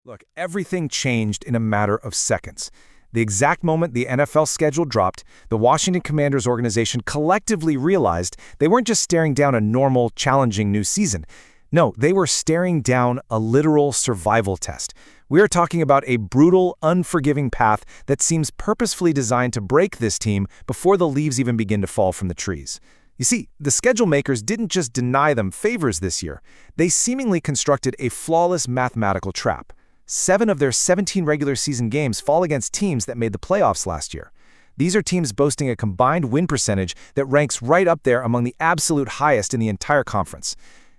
Look, everything changed in a matter of seconds. The exact moment the NFL schedule dropped, the Washington Commanders organization collectively realized they weren't just staring down a normal, challenging new season. No, they were staring down a literal survival test. We are talking about a brutal, unforgiving path that seems purposefully designed to break this team before the leaves even begin to fall from the trees. You see, the schedule makers didn't just deny them favors this year. They seemingly constructed a flawless mathematical trap. 7 of their 17 regular season games fall against teams that made the playoffs last year. These are teams boasting a combined win percentage that ranks right up there among the absolute highest in the entire conference.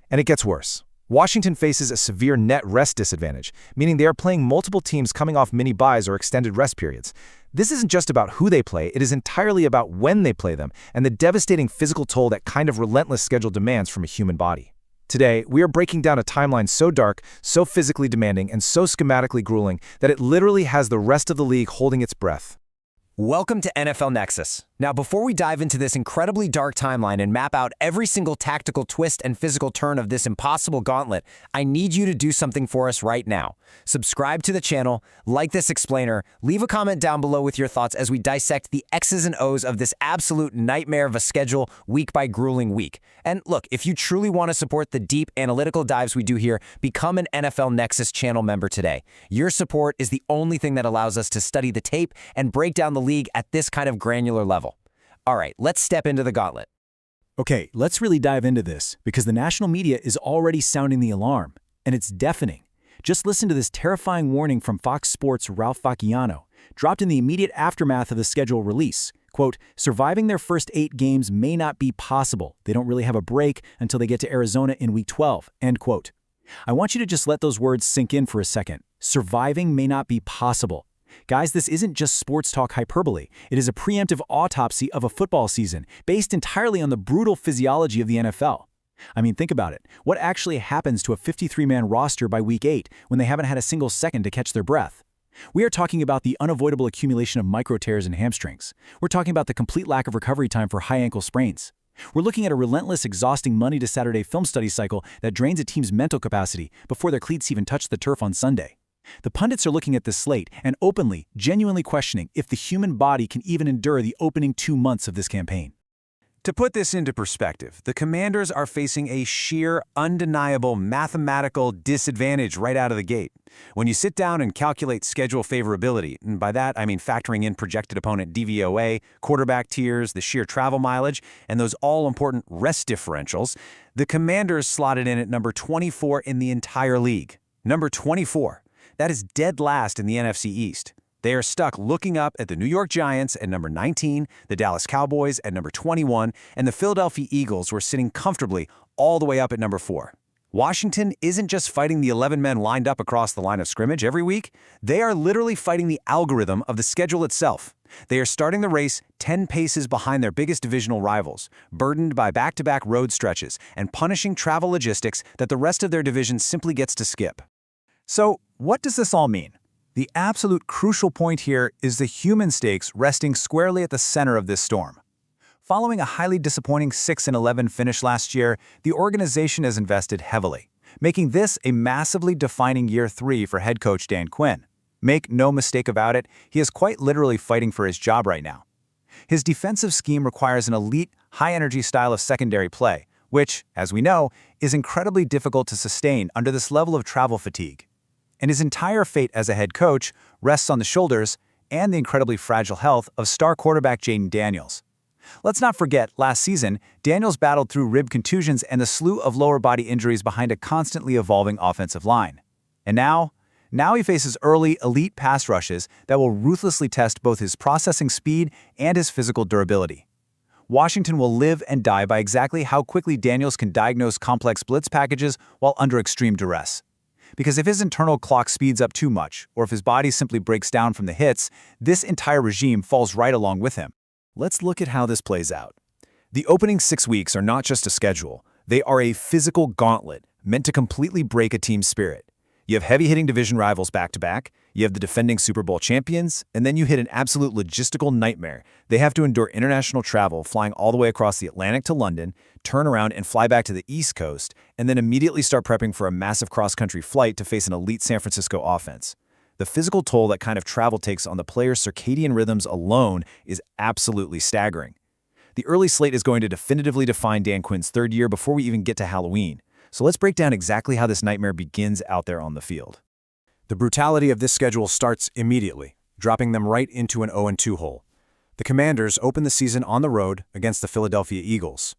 And it gets worse. Washington faces a severe net rest disadvantage, meaning they are playing multiple teams coming off mini-byes or extended rest periods. This isn't just about who they play, it is entirely about when they play them and the devastating physical toll that kind of relentless schedule demands from a human body. Today, we are breaking down a timeline so dark, so physically demanding, and so schematically grueling that it literally has the rest of the league holding its breath. Welcome to NFL Nexus. Now, before we dive into this incredibly dark timeline and map out every single tactical twist and physical turn of this impossible gauntlet, I need you to do something for us right now. Subscribe to the channel, like this explainer, leave a comment down below with your thoughts as we dissect the X's and O's of this absolute nightmare of a schedule week by grueling week. And look, if you truly want to support the deep analytical dives we do here, become an NFL Nexus channel member today. Your support is the only thing that allows us to study the tape and break down the league at this kind of granular level. All right, let's step into the gauntlet. Okay, let's really dive into this because the national media is already sounding the alarm, and it's deafening. Just listen to this terrifying warning from Fox Sports' Ralph Vacchiano, dropped in the immediate aftermath of the schedule release. Quote, surviving their first 8 games may not be possible. They don't really have a break until they get to Arizona in week 12, end quote. I want you to just let those words sink in for a second. Surviving may not be possible. Guys, this isn't just sports talk hyperbole. It is a preemptive autopsy of a football season based entirely on the brutal physiology of the NFL. I mean, think about it. What actually happens to a 53-man roster by week 8 when they haven't had a single second to catch their breath? We are talking about the unavoidable accumulation of micro tears and hamstrings. We're talking about the complete lack of recovery time for high ankle sprains. We're looking at a relentless, exhausting Monday to Saturday film study cycle that drains a team's mental capacity before their cleats even touch the turf on Sunday. The pundits are looking at this slate and openly, genuinely questioning if the human body can even endure the opening 2 months of this campaign. To put this into perspective, the Commanders are facing a sheer, undeniable mathematical disadvantage right out of the gate. When you sit down and calculate schedule favorability, and by that I mean factoring in projected opponent DVOA, quarterback tiers, the sheer travel mileage, and those all-important rest differentials, the Commanders slotted in at number 24 in the entire league. Number 24. That is dead last in the NFC East. They are stuck looking up at the New York Giants at number 19, the Dallas Cowboys at number 21, and the Philadelphia Eagles were sitting comfortably all the way up at number 4. Washington isn't just fighting the 11 men lined up across the line of scrimmage every week. They are literally fighting the algorithm of the schedule itself. They are starting the race 10 paces behind their biggest divisional rivals, burdened by back-to-back road stretches and punishing travel logistics that the rest of their division simply gets to skip. So, what does this all mean? The absolute crucial point here is the human stakes resting squarely at the center of this storm. Following a highly disappointing 6-11 finish last year, the organization has invested heavily, making this a massively defining year 3 for head coach Dan Quinn. Make no mistake about it, he is quite literally fighting for his job right now. His defensive scheme requires an elite, high-energy style of secondary play, which, as we know, is incredibly difficult to sustain under this level of travel fatigue. And his entire fate as a head coach rests on the shoulders and the incredibly fragile health of star quarterback Jayden Daniels. Let's not forget, last season, Daniels battled through rib contusions and the slew of lower body injuries behind a constantly evolving offensive line. And now he faces early, elite pass rushes that will ruthlessly test both his processing speed and his physical durability. Washington will live and die by exactly how quickly Daniels can diagnose complex blitz packages while under extreme duress. Because if his internal clock speeds up too much, or if his body simply breaks down from the hits, this entire regime falls right along with him. Let's look at how this plays out. The opening 6 weeks are not just a schedule, they are a physical gauntlet meant to completely break a team's spirit. You have heavy-hitting division rivals back-to-back, you have the defending Super Bowl champions, and then you hit an absolute logistical nightmare. They have to endure international travel, flying all the way across the Atlantic to London, turn around and fly back to the East Coast, and then immediately start prepping for a massive cross-country flight to face an elite San Francisco offense. The physical toll that kind of travel takes on the players' circadian rhythms alone is absolutely staggering. The early slate is going to definitively define Dan Quinn's third year before we even get to Halloween. So let's break down exactly how this nightmare begins out there on the field. The brutality of this schedule starts immediately, dropping them right into an 0-2 hole. The Commanders open the season on the road against the Philadelphia Eagles.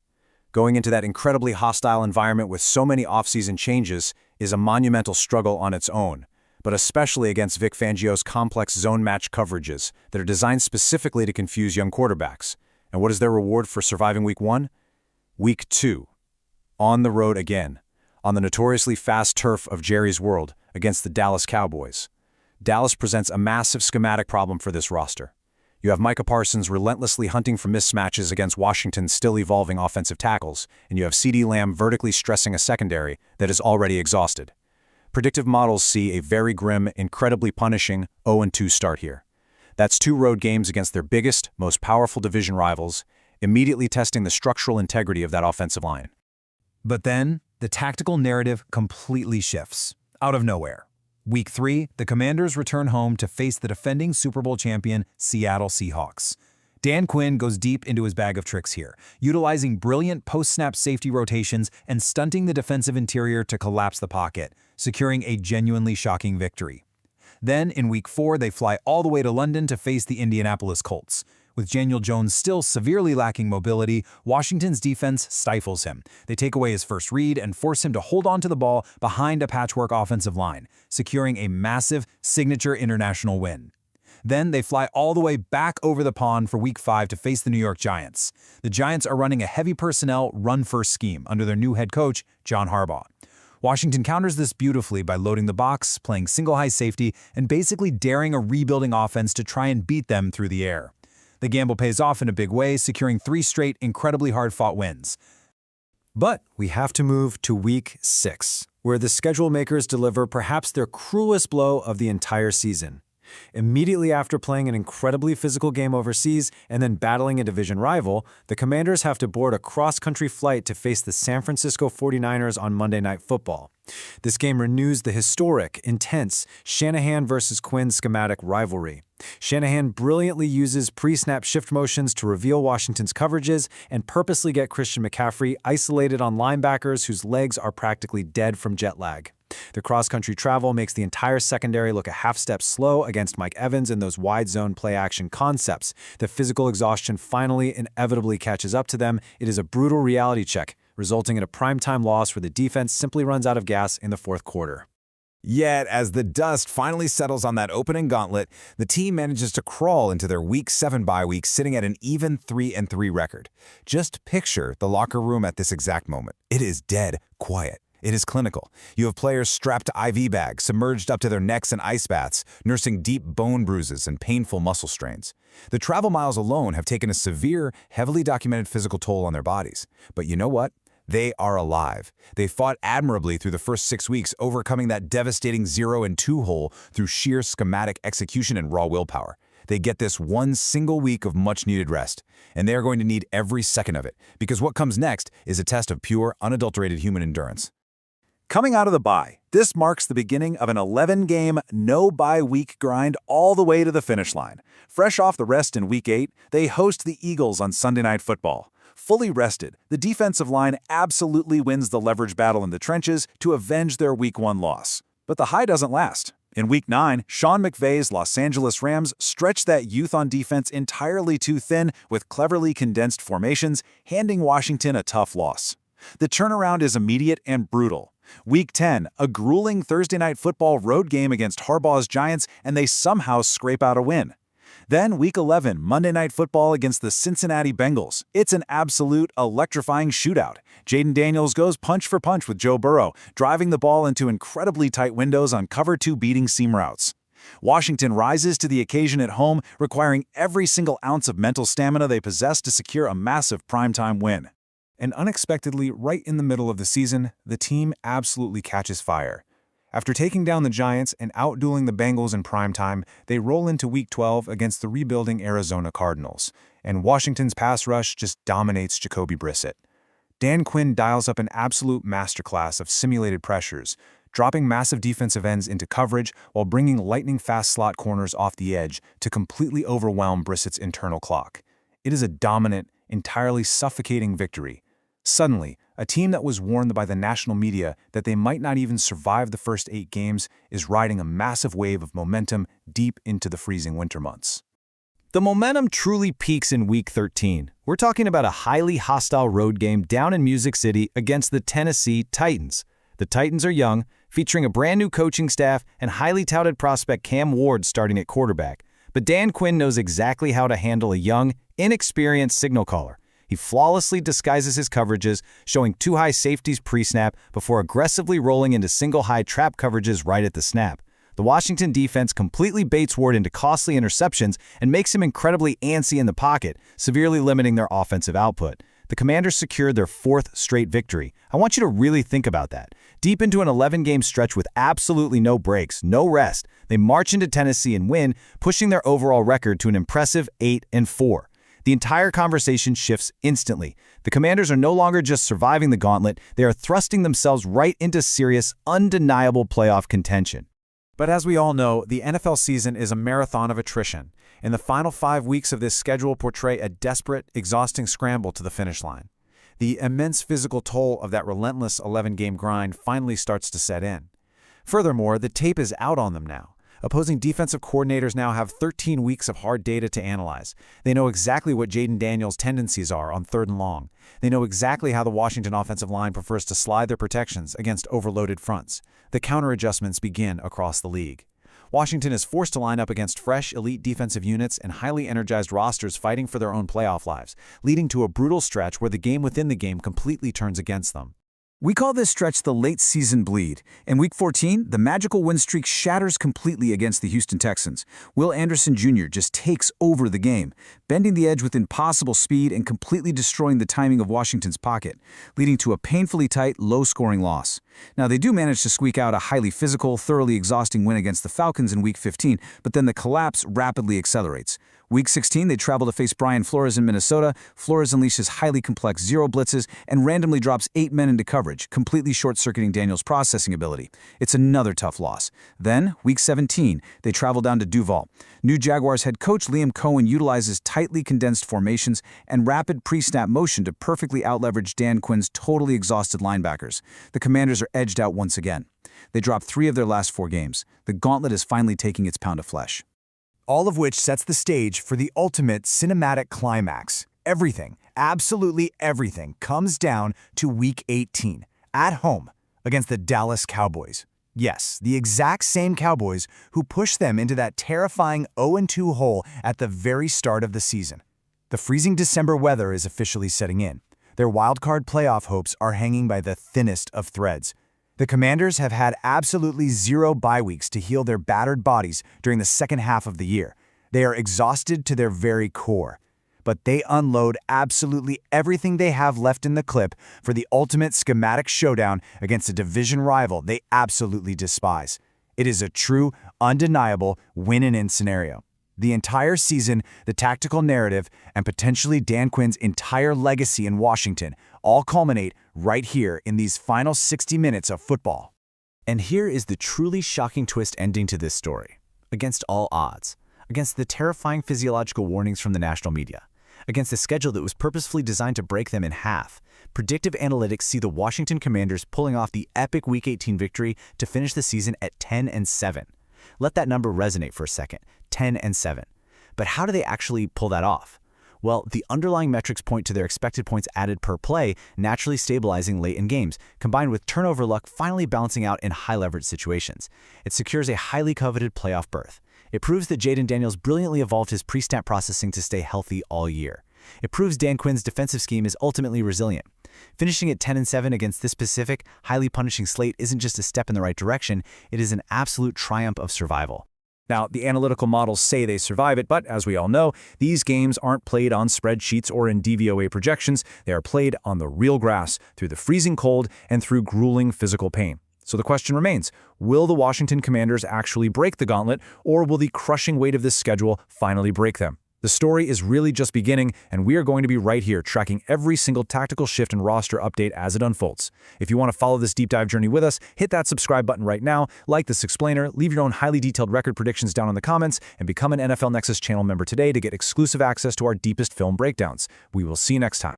Going into that incredibly hostile environment with so many offseason changes is a monumental struggle on its own, but especially against Vic Fangio's complex zone match coverages that are designed specifically to confuse young quarterbacks. And what is their reward for surviving Week 1? Week 2. On the road again, on the notoriously fast turf of Jerry's World against the Dallas Cowboys. Dallas presents a massive schematic problem for this roster. You have Micah Parsons relentlessly hunting for mismatches against Washington's still evolving offensive tackles, and you have CeeDee Lamb vertically stressing a secondary that is already exhausted. Predictive models see a very grim, incredibly punishing 0-2 start here. That's 2 road games against their biggest, most powerful division rivals, immediately testing the structural integrity of that offensive line. But then, the tactical narrative completely shifts, out of nowhere. Week 3, the Commanders return home to face the defending Super Bowl champion Seattle Seahawks. Dan Quinn goes deep into his bag of tricks here, utilizing brilliant post-snap safety rotations and stunting the defensive interior to collapse the pocket, securing a genuinely shocking victory. Then, in Week 4, they fly all the way to London to face the Indianapolis Colts. With Daniel Jones still severely lacking mobility, Washington's defense stifles him. They take away his first read and force him to hold on to the ball behind a patchwork offensive line, securing a massive, signature international win. Then they fly all the way back over the pond for Week 5 to face the New York Giants. The Giants are running a heavy personnel run-first scheme under their new head coach, John Harbaugh. Washington counters this beautifully by loading the box, playing single high safety, and basically daring a rebuilding offense to try and beat them through the air. The gamble pays off in a big way, securing 3 straight, incredibly hard-fought wins. But we have to move to Week 6, where the schedule makers deliver perhaps their cruelest blow of the entire season. Immediately after playing an incredibly physical game overseas and then battling a division rival, the Commanders have to board a cross-country flight to face the San Francisco 49ers on Monday Night Football. This game renews the historic, intense Shanahan versus Quinn schematic rivalry. Shanahan brilliantly uses pre-snap shift motions to reveal Washington's coverages and purposely get Christian McCaffrey isolated on linebackers whose legs are practically dead from jet lag. The cross-country travel makes the entire secondary look a half-step slow against Mike Evans and those wide-zone play-action concepts. The physical exhaustion finally inevitably catches up to them. It is a brutal reality check, resulting in a primetime loss where the defense simply runs out of gas in the fourth quarter. Yet, as the dust finally settles on that opening gauntlet, the team manages to crawl into their Week 7 bye week sitting at an even 3-3 record. Just picture the locker room at this exact moment. It is dead quiet. It is clinical. You have players strapped to IV bags, submerged up to their necks in ice baths, nursing deep bone bruises and painful muscle strains. The travel miles alone have taken a severe, heavily documented physical toll on their bodies. But you know what? They are alive. They fought admirably through the first 6 weeks, overcoming that devastating 0-2 hole through sheer schematic execution and raw willpower. They get this one single week of much-needed rest, and they are going to need every second of it, because what comes next is a test of pure, unadulterated human endurance. Coming out of the bye, this marks the beginning of an 11-game, no-bye-week grind all the way to the finish line. Fresh off the rest in Week 8, they host the Eagles on Sunday Night Football. Fully rested, the defensive line absolutely wins the leverage battle in the trenches to avenge their Week 1 loss. But the high doesn't last. In Week 9, Sean McVay's Los Angeles Rams stretched that youth on defense entirely too thin with cleverly condensed formations, handing Washington a tough loss. The turnaround is immediate and brutal. Week 10, a grueling Thursday Night Football road game against Harbaugh's Giants, and they somehow scrape out a win. Then Week 11, Monday Night Football against the Cincinnati Bengals. It's an absolute electrifying shootout. Jaden Daniels goes punch for punch with Joe Burrow, driving the ball into incredibly tight windows on cover 2 beating seam routes. Washington rises to the occasion at home, requiring every single ounce of mental stamina they possess to secure a massive primetime win. And unexpectedly, right in the middle of the season, the team absolutely catches fire. After taking down the Giants and outdueling the Bengals in primetime, they roll into Week 12 against the rebuilding Arizona Cardinals, and Washington's pass rush just dominates Jacoby Brissett. Dan Quinn dials up an absolute masterclass of simulated pressures, dropping massive defensive ends into coverage while bringing lightning-fast slot corners off the edge to completely overwhelm Brissett's internal clock. It is a dominant, entirely suffocating victory. Suddenly, a team that was warned by the national media that they might not even survive the first 8 games is riding a massive wave of momentum deep into the freezing winter months. The momentum truly peaks in Week 13. We're talking about a highly hostile road game down in Music City against the Tennessee Titans. The Titans are young, featuring a brand new coaching staff and highly touted prospect Cam Ward starting at quarterback. But Dan Quinn knows exactly how to handle a young, inexperienced signal caller. He flawlessly disguises his coverages, showing 2 high safeties pre-snap before aggressively rolling into single high trap coverages right at the snap. The Washington defense completely baits Ward into costly interceptions and makes him incredibly antsy in the pocket, severely limiting their offensive output. The Commanders secured their 4th straight victory. I want you to really think about that. Deep into an 11-game stretch with absolutely no breaks, no rest, they march into Tennessee and win, pushing their overall record to an impressive 8-4. The entire conversation shifts instantly. The Commanders are no longer just surviving the gauntlet, they are thrusting themselves right into serious, undeniable playoff contention. But as we all know, the NFL season is a marathon of attrition, and the final 5 weeks of this schedule portray a desperate, exhausting scramble to the finish line. The immense physical toll of that relentless 11-game grind finally starts to set in. Furthermore, the tape is out on them now. Opposing defensive coordinators now have 13 weeks of hard data to analyze. They know exactly what Jaden Daniels' tendencies are on 3rd and long. They know exactly how the Washington offensive line prefers to slide their protections against overloaded fronts. The counter adjustments begin across the league. Washington is forced to line up against fresh, elite defensive units and highly energized rosters fighting for their own playoff lives, leading to a brutal stretch where the game within the game completely turns against them. We call this stretch the late season bleed. In Week 14, the magical win streak shatters completely against the Houston Texans. Will Anderson Jr. just takes over the game, bending the edge with impossible speed and completely destroying the timing of Washington's pocket, leading to a painfully tight, low-scoring loss. Now, they do manage to squeak out a highly physical, thoroughly exhausting win against the Falcons in Week 15, but then the collapse rapidly accelerates. Week 16, they travel to face Brian Flores in Minnesota. Flores unleashes highly complex zero blitzes and randomly drops 8 men into coverage, completely short-circuiting Daniels' processing ability. It's another tough loss. Then, Week 17, they travel down to Duval. New Jaguars head coach Liam Cohen utilizes tightly condensed formations and rapid pre-snap motion to perfectly outleverage Dan Quinn's totally exhausted linebackers. The Commanders are edged out once again. They drop 3 of their last 4 games. The gauntlet is finally taking its pound of flesh. All of which sets the stage for the ultimate cinematic climax. Everything, absolutely everything, comes down to Week 18, at home, against the Dallas Cowboys. Yes, the exact same Cowboys who pushed them into that terrifying 0-2 hole at the very start of the season. The freezing December weather is officially setting in. Their wildcard playoff hopes are hanging by the thinnest of threads. The Commanders have had absolutely 0 bye weeks to heal their battered bodies during the second half of the year. They are exhausted to their very core. But they unload absolutely everything they have left in the clip for the ultimate schematic showdown against a division rival they absolutely despise. It is a true, undeniable win-and-in scenario. The entire season, the tactical narrative, and potentially Dan Quinn's entire legacy in Washington all culminate right here in these final 60 minutes of football. And here is the truly shocking twist ending to this story. Against all odds, against the terrifying physiological warnings from the national media, against a schedule that was purposefully designed to break them in half, predictive analytics see the Washington Commanders pulling off the epic Week 18 victory to finish the season at 10-7. Let that number resonate for a second, 10-7. But how do they actually pull that off? Well, the underlying metrics point to their expected points added per play naturally stabilizing late in games, combined with turnover luck finally balancing out in high-leverage situations. It secures a highly coveted playoff berth. It proves that Jaden Daniels brilliantly evolved his pre-snap processing to stay healthy all year. It proves Dan Quinn's defensive scheme is ultimately resilient. Finishing at 10-7 against this specific, highly punishing slate isn't just a step in the right direction, it is an absolute triumph of survival. Now, the analytical models say they survive it, but as we all know, these games aren't played on spreadsheets or in DVOA projections. They are played on the real grass, through the freezing cold and through grueling physical pain. So the question remains, will the Washington Commanders actually break the gauntlet, or will the crushing weight of this schedule finally break them? The story is really just beginning, and we are going to be right here tracking every single tactical shift and roster update as it unfolds. If you want to follow this deep dive journey with us, hit that subscribe button right now, like this explainer, leave your own highly detailed record predictions down in the comments, and become an NFL Nexus channel member today to get exclusive access to our deepest film breakdowns. We will see you next time.